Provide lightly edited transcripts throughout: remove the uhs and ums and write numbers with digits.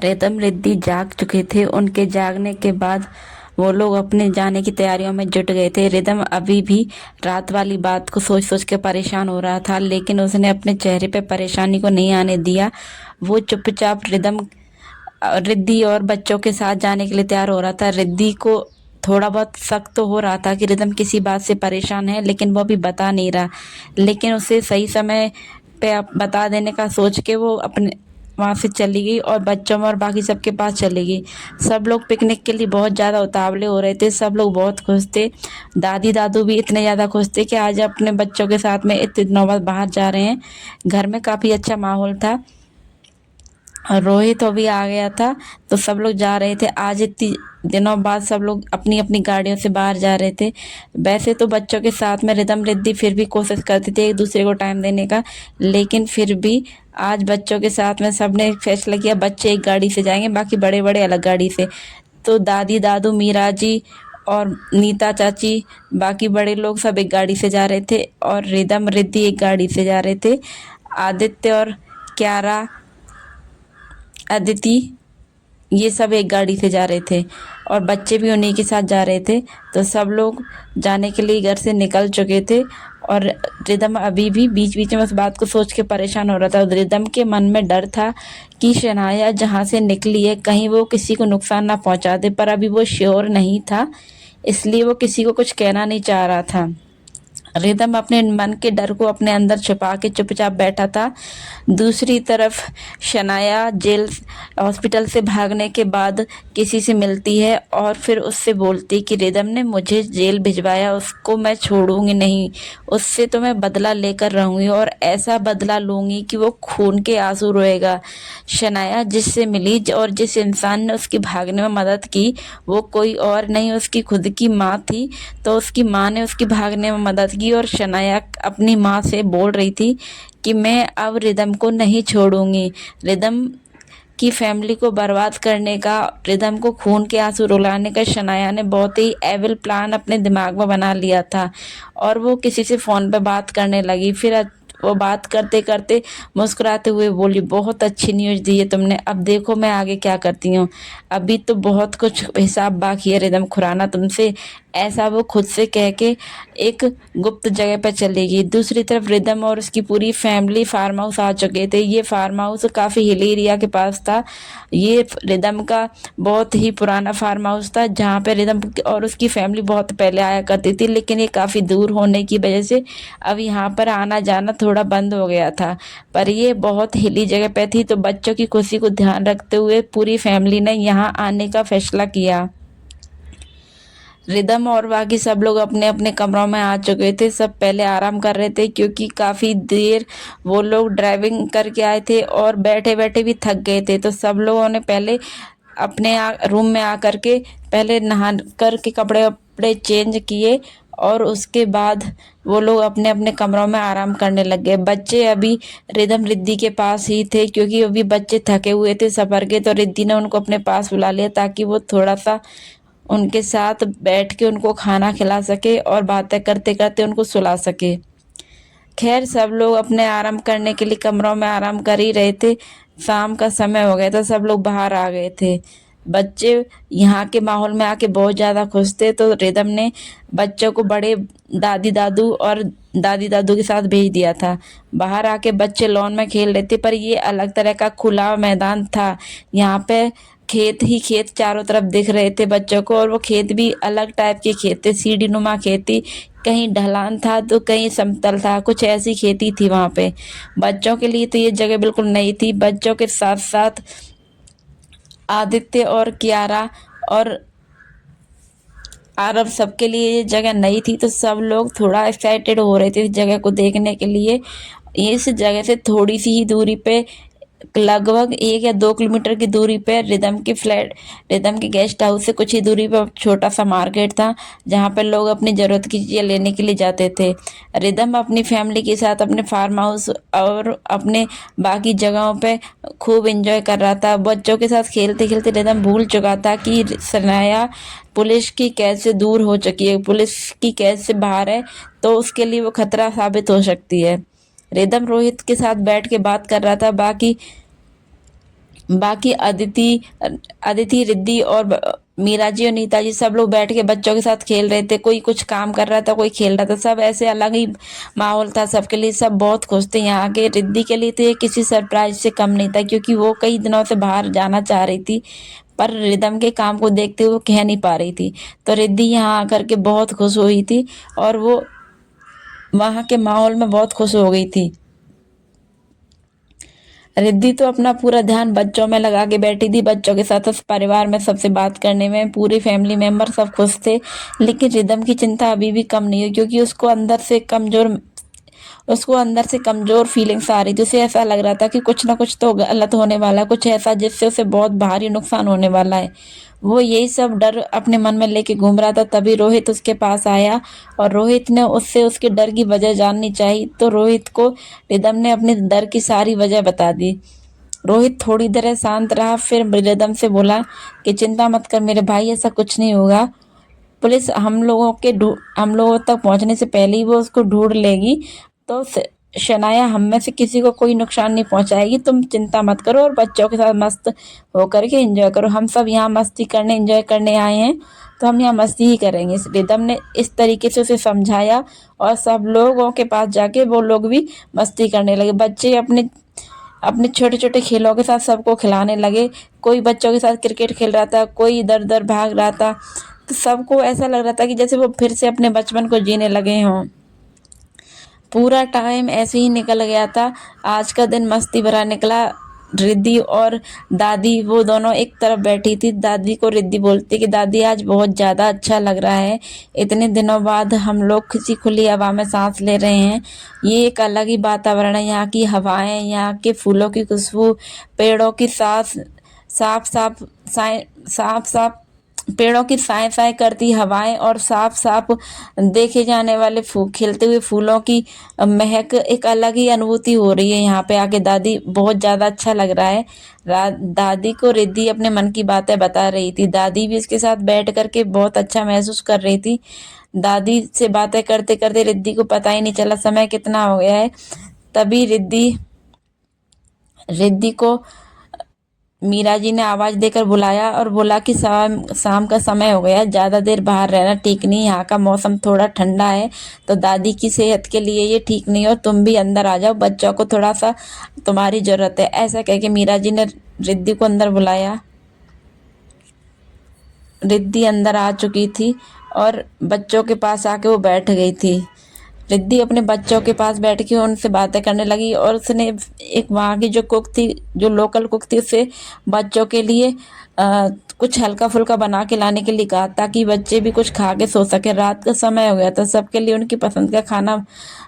Rhythm Riddhi जाग चुके थे। उनके जागने के बाद वो लोग अपने जाने की तैयारियों में जुट गए थे। रिदम अभी भी रात वाली बात को सोच सोच के परेशान हो रहा था, लेकिन उसने अपने चेहरे पे परेशानी को नहीं आने दिया। वो चुपचाप रिद्धि और बच्चों के साथ जाने के लिए तैयार हो रहा था। रिद्धि को थोड़ा बहुत शक तो हो रहा था कि रिदम किसी बात से परेशान है, लेकिन वो अभी बता नहीं रहा। लेकिन उसे सही समय पे बता देने का सोच के वो अपने वहाँ से चली गई और बच्चों में और बाकी सबके पास चली गई। सब लोग पिकनिक के लिए बहुत ज़्यादा उतावले हो रहे थे। सब लोग बहुत खुश थे। दादी दादू भी इतने ज़्यादा खुश थे कि आज अपने बच्चों के साथ में इतने दिनों बाद बाहर जा रहे हैं। घर में काफ़ी अच्छा माहौल था और रोहित भी आ गया था, तो सब लोग जा रहे थे। आज इतनी दिनों बाद सब लोग अपनी अपनी गाड़ियों से बाहर जा रहे थे। वैसे तो बच्चों के साथ में रिदम रिद्धि फिर भी कोशिश करती थी एक दूसरे को टाइम देने का, लेकिन फिर भी आज बच्चों के साथ में सबने एक फैसला किया, बच्चे एक गाड़ी से जाएंगे, बाकी बड़े बड़े अलग गाड़ी से। तो दादी दादू, मीरा जी और नीता चाची, बाकी बड़े लोग सब एक गाड़ी से जा रहे थे और रिदम रिद्धि एक गाड़ी से जा रहे थे। आदित्य और क्यारा, अदिति, ये सब एक गाड़ी से जा रहे थे और बच्चे भी उन्हीं के साथ जा रहे थे। तो सब लोग जाने के लिए घर से निकल चुके थे और रिदम अभी भी बीच बीच में उस बात को सोच के परेशान हो रहा था। रिदम के मन में डर था कि शनाया जहाँ से निकली है कहीं वो किसी को नुकसान ना पहुँचा दे, पर अभी वो श्योर नहीं था, इसलिए वो किसी को कुछ कहना नहीं चाह रहा था। रिदम अपने मन के डर को अपने अंदर छुपा के चुपचाप बैठा था। दूसरी तरफ शनाया जेल हॉस्पिटल से भागने के बाद किसी से मिलती है और फिर उससे बोलती कि रिदम ने मुझे जेल भिजवाया, उसको मैं छोड़ूंगी नहीं, उससे तो मैं बदला लेकर रहूंगी और ऐसा बदला लूंगी कि वो खून के आंसू रोएगा। शनाया जिससे मिली और जिस इंसान ने उसकी भागने में मदद की वो कोई और नहीं, उसकी खुद की माँ थी। तो उसकी माँ ने उसकी भागने में मदद की और शनाया अपनी माँ से बोल रही थी कि मैं अब रिदम को नहीं छोड़ूंगी। रिदम की फैमिली को बर्बाद करने का, रिदम को खून के आंसू रुलाने का शनाया ने बहुत ही एविल प्लान अपने दिमाग में बना लिया था और वो किसी से फ़ोन पे बात करने लगी। फिर वो बात करते करते मुस्कुराते हुए बोली, बहुत अच्छी न्यूज़ दी है तुमने, अब देखो मैं आगे क्या करती हूँ, अभी तो बहुत कुछ हिसाब बाकी है रिदम खुराना तुमसे। ऐसा वो खुद से कह के एक गुप्त जगह पर चली गई। दूसरी तरफ रिदम और उसकी पूरी फैमिली फार्म हाउस आ चुके थे। ये फार्म हाउस काफ़ी हिली एरिया के पास था। ये रिदम का बहुत ही पुराना फार्म हाउस था जहाँ पे रिदम और उसकी फैमिली बहुत पहले आया करती थी, लेकिन ये काफ़ी दूर होने की वजह से अब यहाँ पर आना जाना थोड़ा बंद हो गया था। पर ये बहुत हिली जगह पे थी, तो बच्चों की खुशी को ध्यान रखते हुए पूरी फैमिली ने यहाँ आने का फैसला किया। रिदम और बाकी सब लोग अपने अपने कमरों में आ चुके थे। सब पहले आराम कर रहे थे क्योंकि काफ़ी देर वो लोग ड्राइविंग करके आए थे और बैठे बैठे भी थक गए थे। तो सब लोगों ने पहले अपने रूम में आकर के पहले नहा कर के कपड़े वपड़े चेंज किए और उसके बाद वो लोग अपने अपने कमरों में आराम करने लग गए। बच्चे अभी रिदम रिद्धि के पास ही थे क्योंकि अभी बच्चे थके हुए थे सफ़र के, तो रिद्धि ने उनको अपने पास बुला लिया ताकि वो थोड़ा सा उनके साथ बैठ के उनको खाना खिला सके और बातें करते करते उनको सुला सके। खैर सब लोग अपने आराम करने के लिए कमरों में आराम कर ही रहे थे। शाम का समय हो गया था, सब लोग बाहर आ गए थे। बच्चे यहाँ के माहौल में आके बहुत ज़्यादा खुश थे, तो रिदम ने बच्चों को बड़े दादी दादू और दादी दादू के साथ भेज दिया था। बाहर आके बच्चे लॉन में खेल रहे थे, पर ये अलग तरह का खुला मैदान था। यहाँ पे खेत ही खेत चारों तरफ दिख रहे थे बच्चों को, और वो खेत भी अलग टाइप के खेत थे, सीढ़ी नुमा खेती, कहीं ढलान था तो कहीं समतल था, कुछ ऐसी खेती थी वहाँ पे। बच्चों के लिए तो ये जगह बिल्कुल नई थी। बच्चों के साथ साथ आदित्य और कियारा और आरब सबके लिए ये जगह नई थी, तो सब लोग थोड़ा एक्साइटेड हो रहे थे इस जगह को देखने के लिए। इस जगह से थोड़ी सी ही दूरी पे, लगभग 1 या 2 किलोमीटर की दूरी पे रिदम के गेस्ट हाउस से कुछ ही दूरी पर छोटा सा मार्केट था जहाँ पे लोग अपनी ज़रूरत की चीज़ें लेने के लिए जाते थे। रिदम अपनी फैमिली के साथ अपने फार्म हाउस और अपने बाकी जगहों पे खूब एंजॉय कर रहा था। बच्चों के साथ खेलते खेलते रिदम भूल चुका था कि सनाया पुलिस की कैद से दूर हो चुकी है, पुलिस की कैद से बाहर है, तो उसके लिए वो खतरा साबित हो सकती है। रिदम रोहित के साथ बैठ के बात कर रहा था। बाकी बाकी अदिति अदिति, रिद्धि और मीरा जी और नीता जी सब लोग बैठ के बच्चों के साथ खेल रहे थे। कोई कुछ काम कर रहा था, कोई खेल रहा था, सब ऐसे अलग ही माहौल था सबके लिए। सब बहुत खुश थे। यहाँ के रिद्धि के लिए तो ये किसी सरप्राइज से कम नहीं था, क्योंकि वो कई दिनों से बाहर जाना चाह रही थी, पर रिदम के काम को देखते हुए वो कह नहीं पा रही थी। तो रिद्धि यहाँ आकर के बहुत खुश हुई थी और वो वहाँ के माहौल में बहुत खुश हो गई थी। रिद्धि तो अपना पूरा ध्यान बच्चों में लगा के बैठी थी, बच्चों के साथ परिवार में सबसे बात करने में। पूरी फैमिली मेंबर सब खुश थे, लेकिन रिदम की चिंता अभी भी कम नहीं हुई, क्योंकि उसको अंदर से कमजोर फीलिंग्स आ रही थी। उसे ऐसा लग रहा था कि कुछ ना कुछ तो गलत होने वाला है, कुछ ऐसा जिससे उसे बहुत भारी नुकसान होने वाला है। वो यही सब डर अपने मन में लेके घूम रहा था। तभी रोहित उसके पास आया और रोहित ने उससे उसके डर की वजह जाननी चाहिए। तो रोहित को रिदम ने अपने डर की सारी वजह बता दी। रोहित थोड़ी देर शांत रहा, फिर रिदम से बोला कि चिंता मत कर मेरे भाई, ऐसा कुछ नहीं होगा। पुलिस हम लोगों तक पहुंचने से पहले ही वो उसको ढूंढ लेगी। तो शनाया हम में से किसी को कोई नुकसान नहीं पहुंचाएगी। तुम चिंता मत करो और बच्चों के साथ मस्त होकर के एंजॉय करो। हम सब यहाँ मस्ती करने एंजॉय करने आए हैं, तो हम यहाँ मस्ती ही करेंगे। इस रिदम ने इस तरीके से उसे समझाया और सब लोगों के पास जाके वो लोग भी मस्ती करने लगे। बच्चे अपने अपने छोटे छोटे खेलों के साथ सबको खिलाने लगे। कोई बच्चों के साथ क्रिकेट खेल रहा था, कोई इधर उधर भाग रहा था। तो सबको ऐसा लग रहा था कि जैसे वो फिर से अपने बचपन को जीने लगे हों। पूरा टाइम ऐसे ही निकल गया था। आज का दिन मस्ती भरा निकला। रिद्धि और दादी वो दोनों एक तरफ बैठी थी। दादी को रिद्धि बोलती कि दादी आज बहुत ज़्यादा अच्छा लग रहा है, इतने दिनों बाद हम लोग किसी खुली हवा में सांस ले रहे हैं। ये एक अलग ही वातावरण है। यहाँ की हवाएं, यहाँ के फूलों की खुशबू, पेड़ों की सांस, साफ साफ साफ साफ पेड़ों की साए साए करती हवाएं और साफ साफ देखे जाने वाले खिलते हुए फूलों की महक, एक अलग ही अनुभूति हो रही है यहाँ पे आके। दादी बहुत ज़्यादा अच्छा लग रहा है। दादी को रिद्धि अपने मन की बातें बता रही थी। दादी भी इसके साथ बैठ करके बहुत अच्छा महसूस कर रही थी। दादी से बातें करते करते रिद्धि को पता ही नहीं चला समय कितना हो गया है। तभी रिद्धि रिद्धि को मीरा जी ने आवाज़ देकर बुलाया और बोला कि शाम शाम का समय हो गया, ज़्यादा देर बाहर रहना ठीक नहीं, यहाँ का मौसम थोड़ा ठंडा है, तो दादी की सेहत के लिए ये ठीक नहीं, और तुम भी अंदर आ जाओ, बच्चों को थोड़ा सा तुम्हारी ज़रूरत है। ऐसा कह के मीरा जी ने रिद्धि को अंदर बुलाया। रिद्धि अंदर आ चुकी थी और बच्चों के पास आके वो बैठ गई थी। रिद्धि अपने बच्चों के पास बैठ के उनसे बातें करने लगी और उसने एक वहाँ की जो कुक थी, जो लोकल कुक थी, उससे बच्चों के लिए कुछ हल्का फुल्का बना के लाने के लिए कहा, ताकि बच्चे भी कुछ खा के सो सके। रात का समय हो गया था, सबके लिए उनकी पसंद का खाना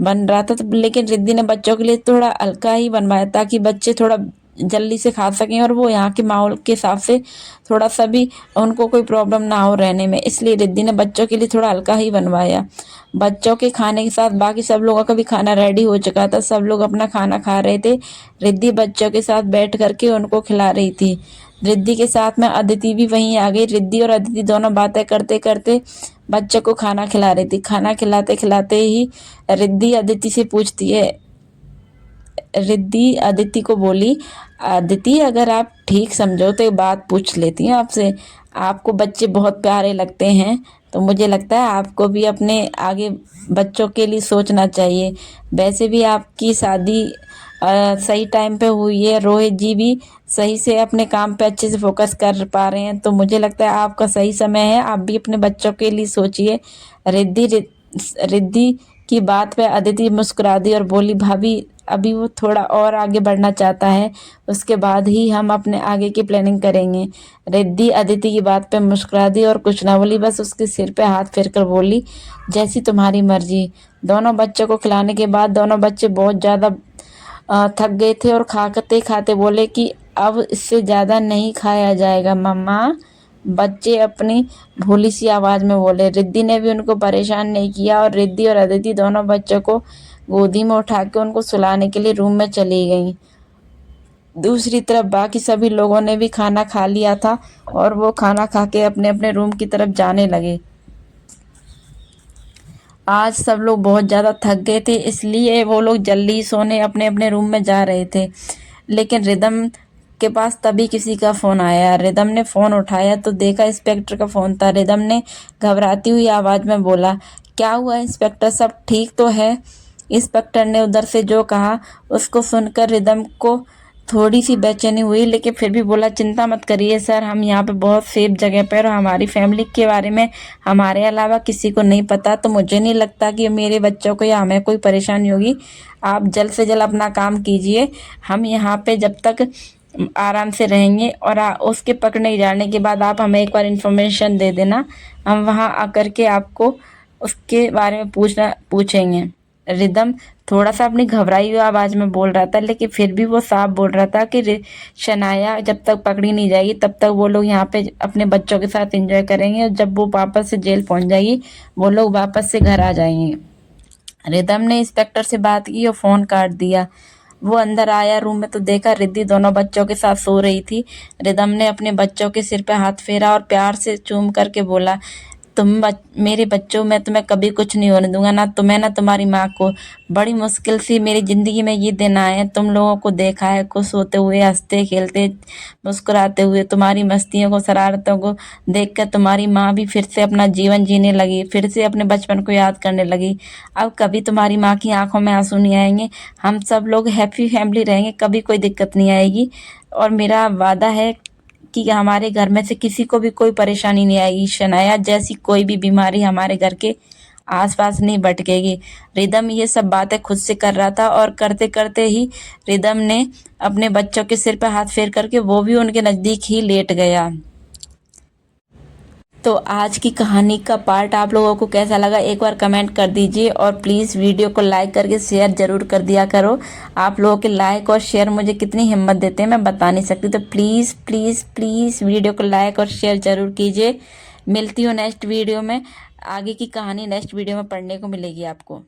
बन रहा था, तो लेकिन रिद्धि ने बच्चों के लिए थोड़ा हल्का ही बनवाया, ताकि बच्चे थोड़ा जल्दी से खा सकें और वो यहाँ के माहौल के हिसाब से थोड़ा सा भी उनको कोई प्रॉब्लम ना हो रहने में। इसलिए रिद्धि ने बच्चों के लिए थोड़ा हल्का ही बनवाया। बच्चों के खाने के साथ बाकी सब लोगों का भी खाना रेडी हो चुका था। सब लोग अपना खाना खा रहे थे। रिद्धि बच्चों के साथ बैठ करके उनको खिला रही थी। रिद्धि के साथ में अदिति भी वहीं आ गई। रिद्धि और अदिति दोनों बातें करते करते बच्चों को खाना खिला रही थी। खाना खिलाते खिलाते ही रिद्धि अदिति से पूछती है, रिद्धि अदिति को बोली, अदिति अगर आप ठीक समझो तो एक बात पूछ लेती हूँ आपसे। आपको बच्चे बहुत प्यारे लगते हैं, तो मुझे लगता है आपको भी अपने आगे बच्चों के लिए सोचना चाहिए। वैसे भी आपकी शादी सही टाइम पे हुई है, रोहित जी भी सही से अपने काम पे अच्छे से फोकस कर पा रहे हैं, तो मुझे लगता है आपका सही समय है, आप भी अपने बच्चों के लिए सोचिए। रिद्धि रिद्धि की बात पे अदिति मुस्कुरा दी और बोली, भाभी अभी वो थोड़ा और आगे बढ़ना चाहता है, उसके बाद ही हम अपने आगे की प्लानिंग करेंगे। रिद्धि अदिति की बात पे मुस्कुरा दी और कुछ ना बोली, बस उसके सिर पे हाथ फेर कर बोली, जैसी तुम्हारी मर्जी। दोनों बच्चों को खिलाने के बाद दोनों बच्चे बहुत ज़्यादा थक गए थे और खाते खाते बोले कि अब इससे ज़्यादा नहीं खाया जाएगा मम्मा। बच्चे अपनी भोली सी आवाज़ में बोले। रिद्धि ने भी उनको परेशान नहीं किया और रिद्धि और अदिति दोनों बच्चों को गोदी में उठा के उनको सुलाने के लिए रूम में चली गईं। दूसरी तरफ बाकी सभी लोगों ने भी खाना खा लिया था और वो खाना खा के अपने अपने रूम की तरफ जाने लगे। आज सब लोग बहुत ज़्यादा थक गए थे, इसलिए वो लोग जल्दी सोने अपने अपने रूम में जा रहे थे। लेकिन के पास तभी किसी का फ़ोन आया। रिदम ने फ़ोन उठाया तो देखा इंस्पेक्टर का फ़ोन था। रिदम ने घबराती हुई आवाज़ में बोला, क्या हुआ इंस्पेक्टर, सब ठीक तो है? इंस्पेक्टर ने उधर से जो कहा उसको सुनकर रिदम को थोड़ी सी बेचैनी हुई, लेकिन फिर भी बोला, चिंता मत करिए सर, हम यहाँ पे बहुत सेफ जगह पर, और हमारी फैमिली के बारे में हमारे अलावा किसी को नहीं पता, तो मुझे नहीं लगता कि मेरे बच्चों को या हमें कोई परेशानी होगी। आप जल्द से जल्द अपना काम कीजिए। हम यहाँ पे जब तक आराम से रहेंगे, और उसके पकड़ने जाने के बाद आप हमें एक बार इन्फॉर्मेशन दे देना। हम वहाँ आकर के आपको उसके बारे में पूछेंगे। रिदम थोड़ा सा अपनी घबराई हुई आवाज़ में बोल रहा था, लेकिन फिर भी वो साफ बोल रहा था कि शनाया जब तक पकड़ी नहीं जाएगी तब तक वो लोग यहाँ पे अपने बच्चों के साथ एंजॉय करेंगे, और जब वो वापस से जेल पहुँच जाएगी वो लोग वापस से घर आ जाएंगे। रिदम ने इंस्पेक्टर से बात की और फ़ोन काट दिया। वो अंदर आया रूम में तो देखा रिद्धि दोनों बच्चों के साथ सो रही थी। रिदम ने अपने बच्चों के सिर पे हाथ फेरा और प्यार से चूम करके बोला, मेरे बच्चों, मैं तुम्हें कभी कुछ नहीं होने दूंगा, ना तुम्हें ना तुम्हारी माँ को। बड़ी मुश्किल से मेरी ज़िंदगी में ये दिन आए हैं, तुम लोगों को देखा है खुश होते हुए, हंसते खेलते मुस्कुराते हुए। तुम्हारी मस्तियों को, शरारतों को देखकर तुम्हारी माँ भी फिर से अपना जीवन जीने लगी, फिर से अपने बचपन को याद करने लगी। अब कभी तुम्हारी माँ की आंखों में आंसू नहीं आएंगे। हम सब लोग हैप्पी फैमिली रहेंगे, कभी कोई दिक्कत नहीं आएगी, और मेरा वादा है कि हमारे घर में से किसी को भी कोई परेशानी नहीं आएगी। शनाया जैसी कोई भी बीमारी हमारे घर के आसपास नहीं भटकेगी। रिदम ये सब बातें खुद से कर रहा था, और करते करते ही रिदम ने अपने बच्चों के सिर पर हाथ फेर करके वो भी उनके नज़दीक ही लेट गया। तो आज की कहानी का पार्ट आप लोगों को कैसा लगा एक बार कमेंट कर दीजिए, और प्लीज़ वीडियो को लाइक करके शेयर ज़रूर कर दिया करो। आप लोगों के लाइक और शेयर मुझे कितनी हिम्मत देते हैं मैं बता नहीं सकती, तो प्लीज़ प्लीज़ प्लीज़ वीडियो को लाइक और शेयर ज़रूर कीजिए। मिलती हूँ नेक्स्ट वीडियो में। आगे की कहानी नेक्स्ट वीडियो में पढ़ने को मिलेगी आपको।